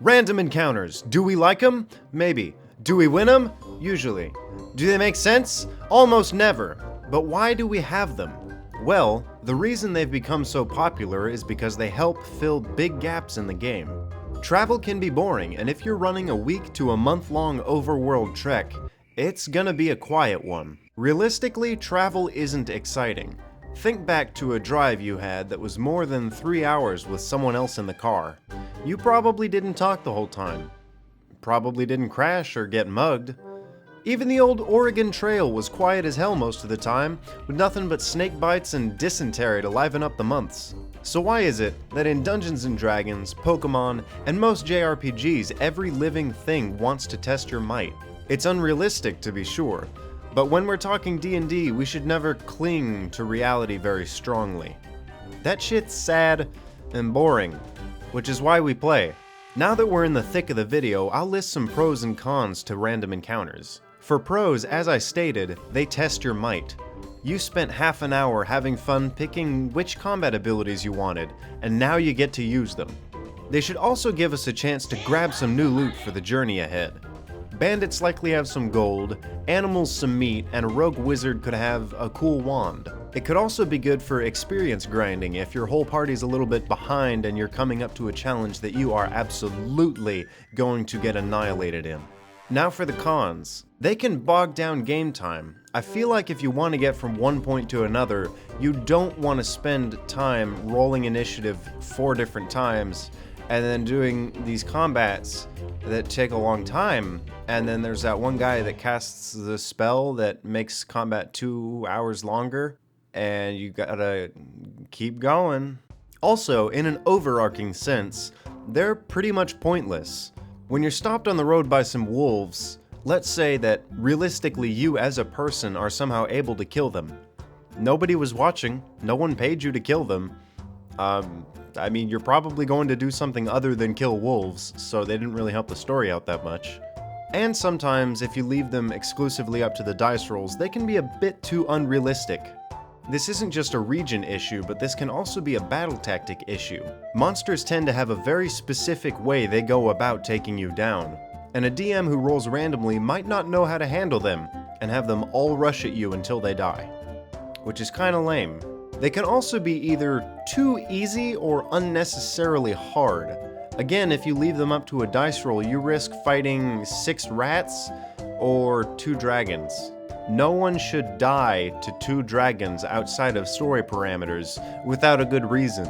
Random encounters. Do we like them? Maybe. Do we win them? Usually. Do they make sense? Almost never. But why do we have them? Well, the reason they've become so popular is because they help fill big gaps in the game. Travel can be boring, and if you're running a week to a month-long overworld trek, it's gonna be a quiet one. Realistically, travel isn't exciting. Think back to a drive you had that was more than 3 hours with someone else in the car. You probably didn't talk the whole time. Probably didn't crash or get mugged. Even the old Oregon Trail was quiet as hell most of the time, with nothing but snake bites and dysentery to liven up the months. So why is it that in Dungeons & Dragons, Pokemon, and most JRPGs, every living thing wants to test your might? It's unrealistic to be sure, but when we're talking D&D, we should never cling to reality very strongly. That shit's sad and boring, which is why we play. Now that we're in the thick of the video, I'll list some pros and cons to random encounters. For pros, as I stated, they test your might. You spent half an hour having fun picking which combat abilities you wanted, and now you get to use them. They should also give us a chance to grab some new loot for the journey ahead. Bandits likely have some gold, animals some meat, and a rogue wizard could have a cool wand. It could also be good for experience grinding if your whole party's a little bit behind and you're coming up to a challenge that you are absolutely going to get annihilated in. Now for the cons. They can bog down game time. I feel like if you want to get from one point to another, you don't want to spend time rolling initiative 4 different times and then doing these combats that take a long time. And then there's that one guy that casts the spell that makes combat 2 hours longer, and you gotta keep going. Also, in an overarching sense, they're pretty much pointless. When you're stopped on the road by some wolves, let's say that realistically you as a person are somehow able to kill them. Nobody was watching, no one paid you to kill them. I mean, you're probably going to do something other than kill wolves, so they didn't really help the story out that much. And sometimes, if you leave them exclusively up to the dice rolls, they can be a bit too unrealistic. This isn't just a region issue, but this can also be a battle tactic issue. Monsters tend to have a very specific way they go about taking you down, and a DM who rolls randomly might not know how to handle them, and have them all rush at you until they die. Which is kinda lame. They can also be either too easy or unnecessarily hard. Again, if you leave them up to a dice roll, you risk fighting 6 rats or 2 dragons. No one should die to 2 dragons outside of story parameters without a good reason.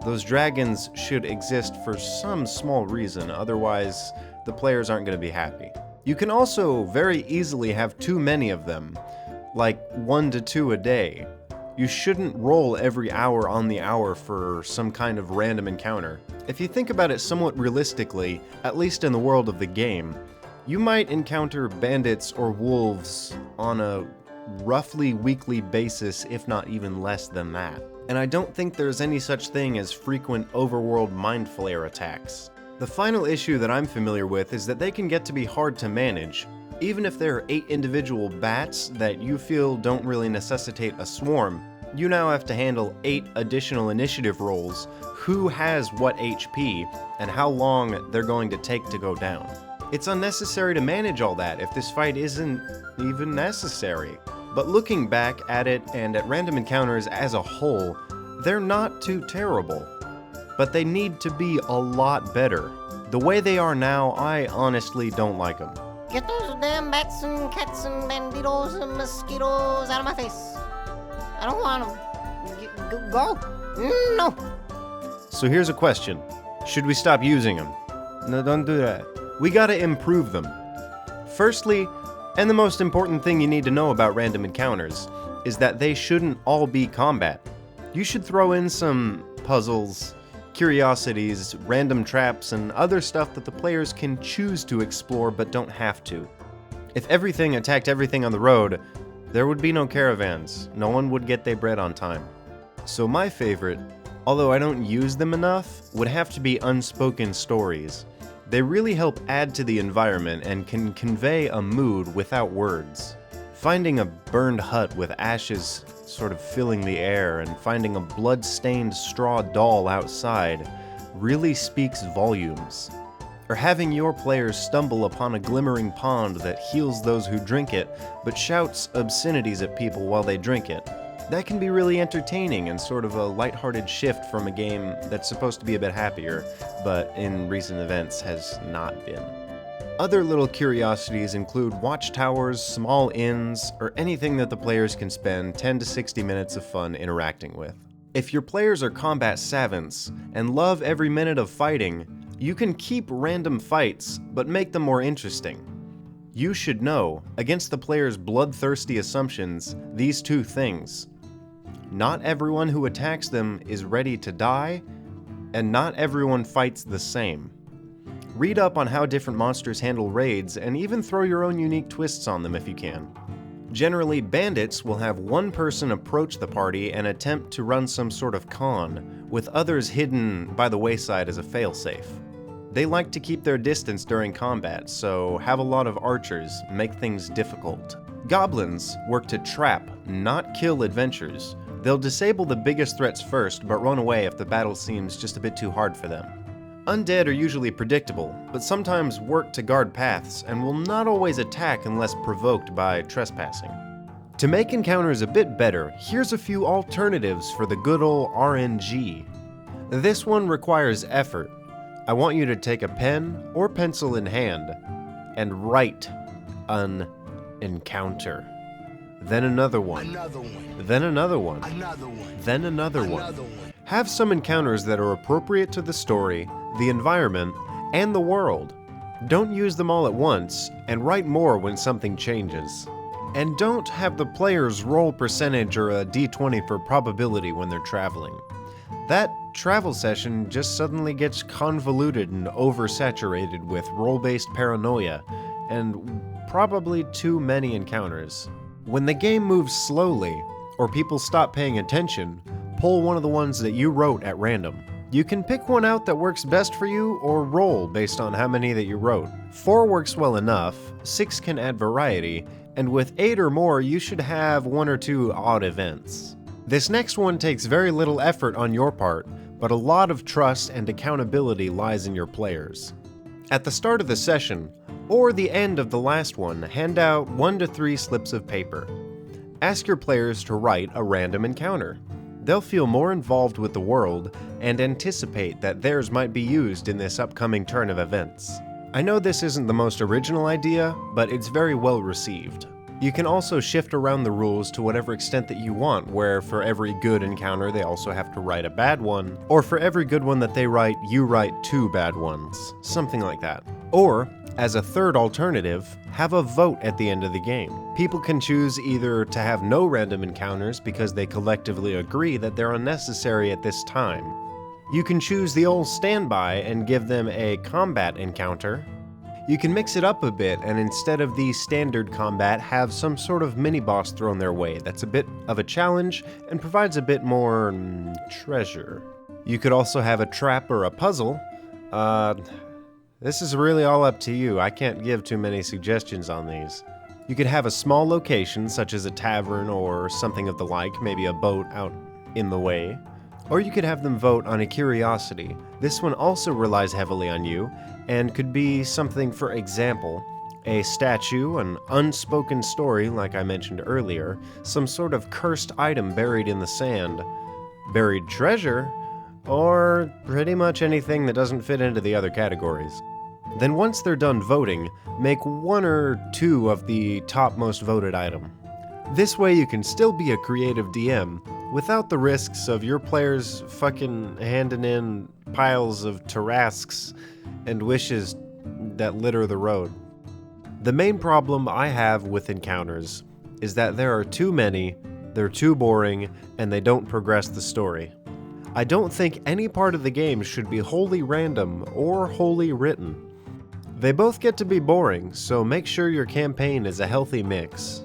Those dragons should exist for some small reason, otherwise the players aren't going to be happy. You can also very easily have too many of them, like 1 to 2 a day. You shouldn't roll every hour on the hour for some kind of random encounter. If you think about it somewhat realistically, at least in the world of the game, you might encounter bandits or wolves on a roughly weekly basis, if not even less than that. And I don't think there's any such thing as frequent overworld mind flare attacks. The final issue that I'm familiar with is that they can get to be hard to manage. Even if there are 8 individual bats that you feel don't really necessitate a swarm, you now have to handle 8 additional initiative rolls, who has what HP, and how long they're going to take to go down. It's unnecessary to manage all that if this fight isn't even necessary. But looking back at it and at random encounters as a whole, they're not too terrible. But they need to be a lot better. The way they are now, I honestly don't like them. Get those damn bats and cats and banditos and mosquitoes out of my face. I don't want them. Go. No. So here's a question. Should we stop using them? No, don't do that. We gotta improve them. Firstly, and the most important thing you need to know about random encounters, is that they shouldn't all be combat. You should throw in some puzzles, curiosities, random traps, and other stuff that the players can choose to explore but don't have to. If everything attacked everything on the road, there would be no caravans. No one would get their bread on time. So my favorite, although I don't use them enough, would have to be unspoken stories. They really help add to the environment and can convey a mood without words. Finding a burned hut with ashes sort of filling the air and finding a blood-stained straw doll outside really speaks volumes. or having your players stumble upon a glimmering pond that heals those who drink it, but shouts obscenities at people while they drink it. That can be really entertaining and sort of a lighthearted shift from a game that's supposed to be a bit happier, but in recent events has not been. Other little curiosities include watchtowers, small inns, or anything that the players can spend 10 to 60 minutes of fun interacting with. If your players are combat savants and love every minute of fighting, you can keep random fights, but make them more interesting. You should know, against the player's bloodthirsty assumptions, these two things. Not everyone who attacks them is ready to die, and not everyone fights the same. Read up on how different monsters handle raids, and even throw your own unique twists on them if you can. Generally, bandits will have one person approach the party and attempt to run some sort of con, with others hidden by the wayside as a failsafe. They like to keep their distance during combat, so have a lot of archers, make things difficult. Goblins work to trap, not kill adventurers. They'll disable the biggest threats first, but run away if the battle seems just a bit too hard for them. Undead are usually predictable, but sometimes work to guard paths and will not always attack unless provoked by trespassing. To make encounters a bit better, here's a few alternatives for the good ol' RNG. This one requires effort. I want you to take a pen or pencil in hand and write an encounter. Then another one. Then another one. Then another one. Have some encounters that are appropriate to the story, the environment, and the world. Don't use them all at once, and write more when something changes. And don't have the players roll percentage or a d20 for probability when they're traveling. That travel session just suddenly gets convoluted and oversaturated with role-based paranoia, and probably too many encounters. When the game moves slowly, or people stop paying attention, pull one of the ones that you wrote at random. You can pick one out that works best for you, or roll based on how many that you wrote. 4 works well enough, 6 can add variety, and with 8 or more you should have 1 or 2 odd events. This next one takes very little effort on your part, but a lot of trust and accountability lies in your players. At the start of the session, or the end of the last one, hand out 1 to 3 slips of paper. Ask your players to write a random encounter. They'll feel more involved with the world and anticipate that theirs might be used in this upcoming turn of events. I know this isn't the most original idea, but it's very well received. You can also shift around the rules to whatever extent that you want, where for every good encounter they also have to write a bad one, or for every good one that they write, you write 2 bad ones. Something like that. Or, as a third alternative, have a vote at the end of the game. People can choose either to have no random encounters because they collectively agree that they're unnecessary at this time. You can choose the old standby and give them a combat encounter. You can mix it up a bit and instead of the standard combat have some sort of mini-boss thrown their way that's a bit of a challenge and provides a bit more treasure. You could also have a trap or a puzzle. This is really all up to you. I can't give too many suggestions on these. You could have a small location, such as a tavern or something of the like, maybe a boat out in the way. Or you could have them vote on a curiosity. This one also relies heavily on you, and could be something, for example, a statue, an unspoken story like I mentioned earlier, some sort of cursed item buried in the sand, buried treasure, or pretty much anything that doesn't fit into the other categories. Then once they're done voting, make 1 or 2 of the top most voted item. This way you can still be a creative DM without the risks of your players fucking handing in piles of Tarasques and wishes that litter the road. The main problem I have with encounters is that there are too many, they're too boring, and they don't progress the story. I don't think any part of the game should be wholly random or wholly written. They both get to be boring, so make sure your campaign is a healthy mix.